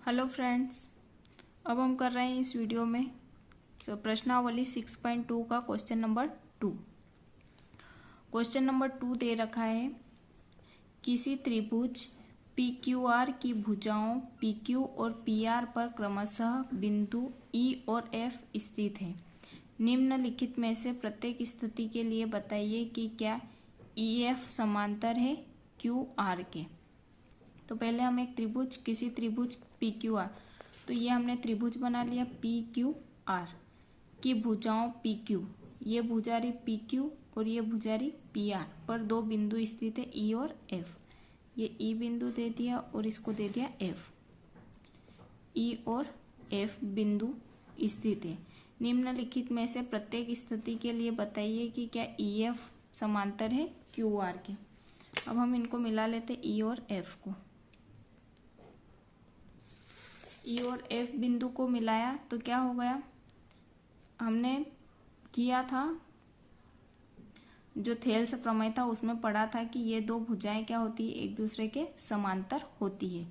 Hello friends, अब हम कर रहे हैं इस वीडियो में प्रश्नावली 6.2 का क्वेश्चन नंबर 2। क्वेश्चन नंबर 2 दे रखा है, किसी त्रिभुज PQR की भुजाओं PQ और PR पर क्रमशः बिंदु E और F स्थित है। निम्नलिखित में से प्रत्येक स्थिति के लिए बताइए कि क्या EF समांतर है QR के। तो पहले हम एक त्रिभुज, किसी त्रिभुज PQR, तो ये हमने त्रिभुज बना लिया PQR की भुजाओं PQ, ये भुजारी PQ और ये भुजारी PR पर दो बिंदु स्थित है E और F। ये E बिंदु दे दिया और इसको दे दिया F। E और F बिंदु स्थित है। निम्नलिखित में से प्रत्येक स्थिति के लिए बताइए कि क्या EF समांतर है QR के। अब हम इनको मिला लेते E और F को। E और F बिंदु को मिलाया तो क्या हो गया, हमने किया था जो थेल्स प्रमेय था उसमें पढ़ा था कि ये दो भुजाएं क्या होती है, एक दूसरे के समांतर होती है।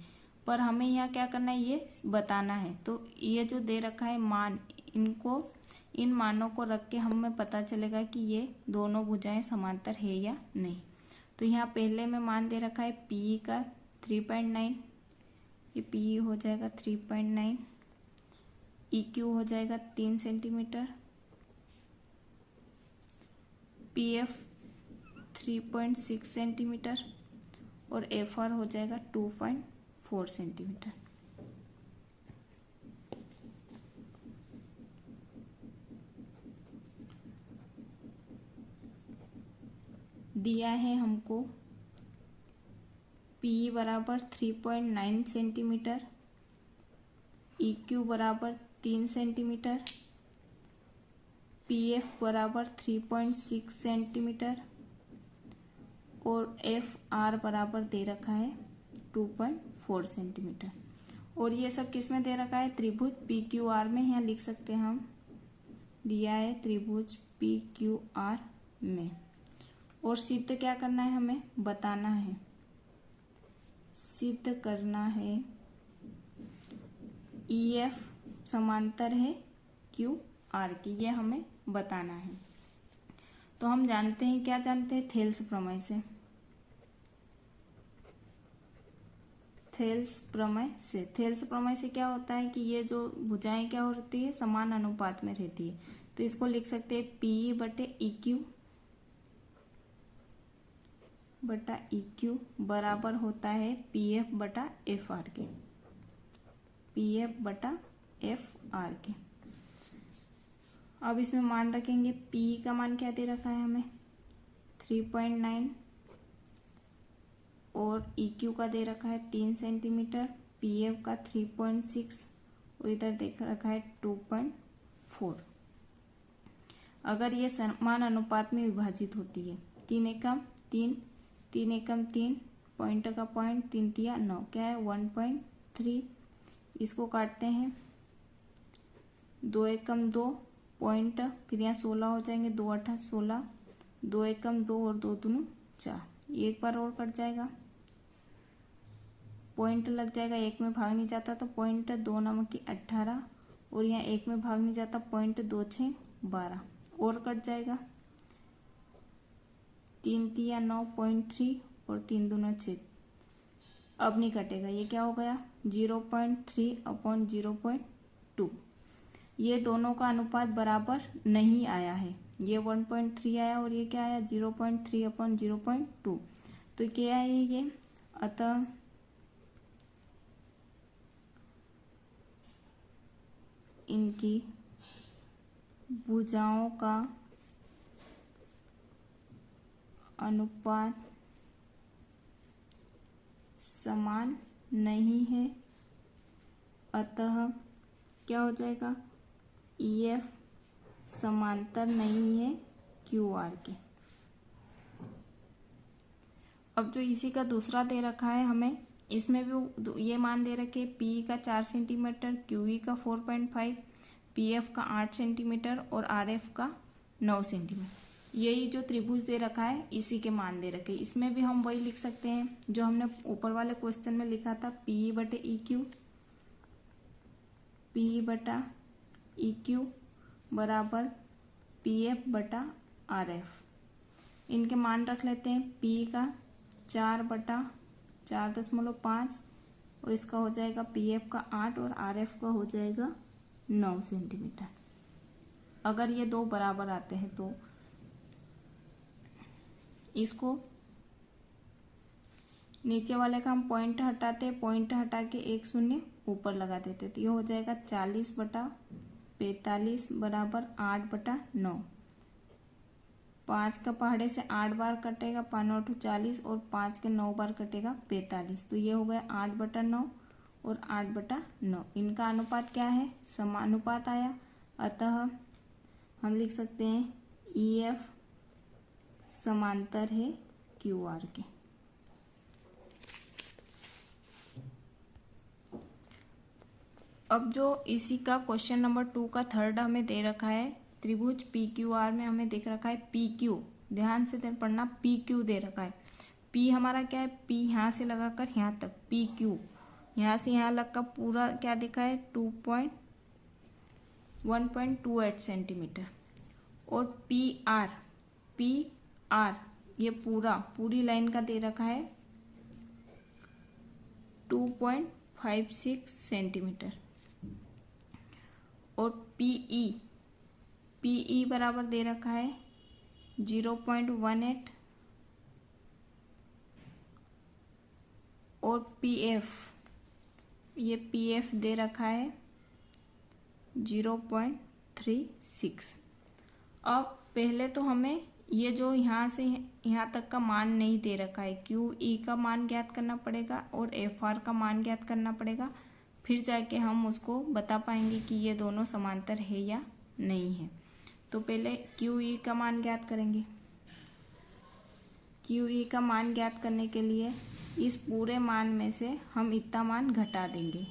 पर हमें यहाँ क्या करना है, ये बताना है। तो ये जो दे रखा है मान, इन मानों को रख के हमें पता चलेगा कि ये दोनों भुजाएं समांतर है या नहीं। तो यहाँ पहले में मान दे रखा है PE का 3.9, ये PE हो जाएगा 3.9, EQ हो जाएगा 3 सेंटीमीटर, PF 3.6 सेंटीमीटर और FR हो जाएगा 2.4 सेंटीमीटर। दिया है हमको PE बराबर 3.9 सेंटीमीटर, EQ बराबर 3 सेंटीमीटर, PF बराबर 3.6 सेंटीमीटर और FR बराबर दे रखा है 2.4 सेंटीमीटर। और ये सब किस में दे रखा है, त्रिभुज PQR में। यहाँ लिख सकते हैं हम, दिया है त्रिभुज PQR में। और सिद्ध क्या करना है, हमें बताना है, सिद्ध करना है EF समांतर है QR की, ये हमें बताना है। तो हम जानते हैं, क्या जानते हैं, थेल्स प्रमेय से। थेल्स प्रमेय से क्या होता है कि ये जो भुजाएं क्या होती है, समान अनुपात में रहती है। तो इसको लिख सकते हैं PE बटे EQ बराबर होता है PF बटा FR के, PF बटा FR के। अब इसमें मान रखेंगे, PE का मान क्या दे रखा है हमें 3.9 और EQ का दे रखा है 3 सेंटीमीटर, PF का 3.6 और इधर देख रखा है 2.4। अगर ये समान अनुपात में विभाजित होती है, 3 एकम 3, 3 एकम 3, पॉइंट का पॉइंट, 3 तिया 9, क्या है 1.3। इसको काटते हैं, 2 एकम 2 पॉइंट, फिर यहाँ 16 हो जाएंगे, 2 8 16, 2 एकम 2 और 2 दूनी 4, एक बार और कट जाएगा, पॉइंट लग जाएगा, एक में भाग नहीं जाता तो पॉइंट 2 नमक की 18 और यहाँ एक में भाग नहीं जाता, पॉइंट 2 6 12 और कट जाएगा, 3 तिया 9.3 और 3 दूना 6। अब नहीं कटेगा, ये क्या हो गया 0.3/0.2। ये दोनों का अनुपात बराबर नहीं आया है, ये 1.3 आया और ये क्या आया 0.3/0.2। तो क्या है ये, अतः इनकी भुजाओं का अनुपात समान नहीं है, अतः क्या हो जाएगा, EF समांतर नहीं है QR के। अब जो इसी का दूसरा दे रखा है हमें, इसमें भी ये मान दे रखे, PE का 4 सेंटीमीटर, QE का 4.5, PF का 8 सेंटीमीटर और RF का 9 सेंटीमीटर। यही जो त्रिभुज दे रखा है इसी के मान दे रखे। इसमें भी हम वही लिख सकते हैं जो हमने ऊपर वाले क्वेश्चन में लिखा था, PE बटे EQ पी बटा ई क्यू बराबर पी एफ बटा आर एफ। इनके मान रख लेते हैं। पी का 4/4.5 और इसका हो जाएगा पी एफ का 8 और आर एफ का हो जाएगा 9 सेंटीमीटर। अगर ये दो बराबर आते हैं तो इसको नीचे वाले का हम पॉइंट हटाते, पॉइंट हटा के एक शून्य ऊपर लगा देते, तो ये हो जाएगा 40/45 बराबर 8/9। 5 का पहाड़े से 8 बार कटेगा, 5 40 और 5 के 9 बार कटेगा 45, तो ये हो गया 8/9 और 8/9। इनका अनुपात क्या है? समानुपात आया। अतः हम लिख सकते हैं ई एफ समांतर है क्यू आर के। अब जो इसी का क्वेश्चन नंबर 2 का थर्ड हमें दे रखा है, त्रिभुज पी क्यू आर में हमें देख रखा है पी क्यू, ध्यान से पढ़ना, पी क्यू दे रखा है। पी हमारा क्या है? पी यहाँ से लगाकर यहाँ तक, पी क्यू यहाँ से यहाँ लगकर पूरा क्या दिखा है? 1.28 सेंटीमीटर। और पी आर ये पूरी लाइन का दे रखा है 2.56 सेंटीमीटर। और पीई बराबर दे रखा है 0.18 और पीएफ दे रखा है 0.36। अब पहले तो हमें ये जो यहाँ से यहाँ तक का मान नहीं दे रखा है, क्यू ई का मान ज्ञात करना पड़ेगा और एफ आर का मान ज्ञात करना पड़ेगा, फिर जाके हम उसको बता पाएंगे कि ये दोनों समांतर है या नहीं है। तो पहले क्यू ई का मान ज्ञात करेंगे। क्यू ई का मान ज्ञात करने के लिए इस पूरे मान में से हम इतना मान घटा देंगे।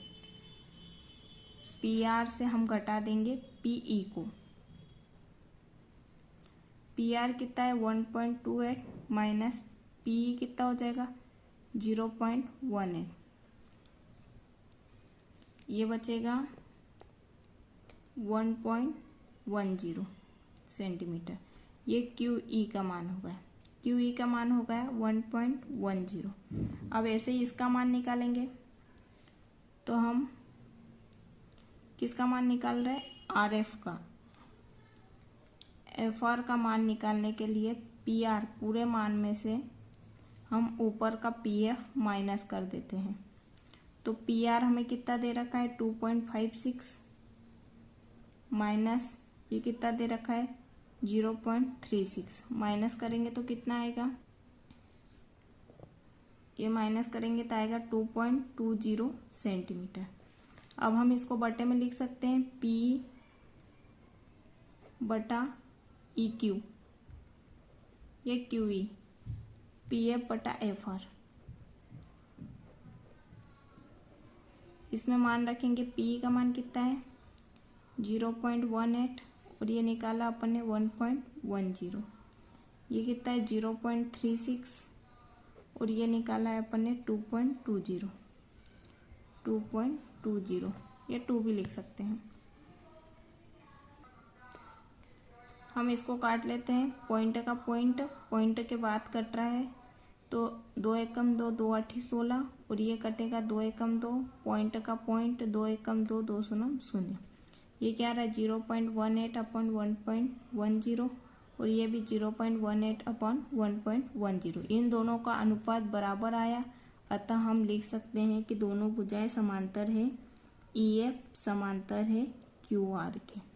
पी आर से हम घटा देंगे पीई को। पी आर कितना है? 1.28 माइनस पीई कितना हो जाएगा? 0.18। ये बचेगा 1.10 सेंटीमीटर। ये क्यू ई का मान हो गया। क्यू ई का मान हो गया 1.10। अब ऐसे ही इसका मान निकालेंगे, तो हम किसका मान निकाल रहे हैं? आर एफ का। एफ आर का मान निकालने के लिए पी आर पूरे मान में से हम ऊपर का पी एफ माइनस कर देते हैं। तो पी आर हमें कितना दे रखा है? 2.56 माइनस ये कितना दे रखा है? 0.36। माइनस करेंगे तो कितना आएगा? ये माइनस करेंगे तो आएगा 2.20 सेंटीमीटर। अब हम इसको बटे में लिख सकते हैं पी बटा ई क्यू, ये क्यू ई, पी एफ बटा एफ आर। इसमें मान रखेंगे पी का मान कितना है? 0.18 और ये निकाला अपन ने 1.10। ये कितना है? 0.36 और ये निकाला है अपन ने 2.20। ये 2 भी लिख सकते हैं। हम इसको काट लेते हैं। पॉइंट का पॉइंट के बाद कट रहा है, तो 2 एकम 2, 2 8 16 और ये कटेगा 2 एकम 2, पॉइंट का पॉइंट 2 एकम 2, 2 शून्य 0। ये क्या रहा है? 0.18 अपॉन 1.10 और ये भी 0.18 अपॉन 1.10। इन दोनों का अनुपात बराबर आया, अतः हम लिख सकते हैं कि दोनों भुजाएं समांतर है। ई एफ समांतर है क्यू आर के।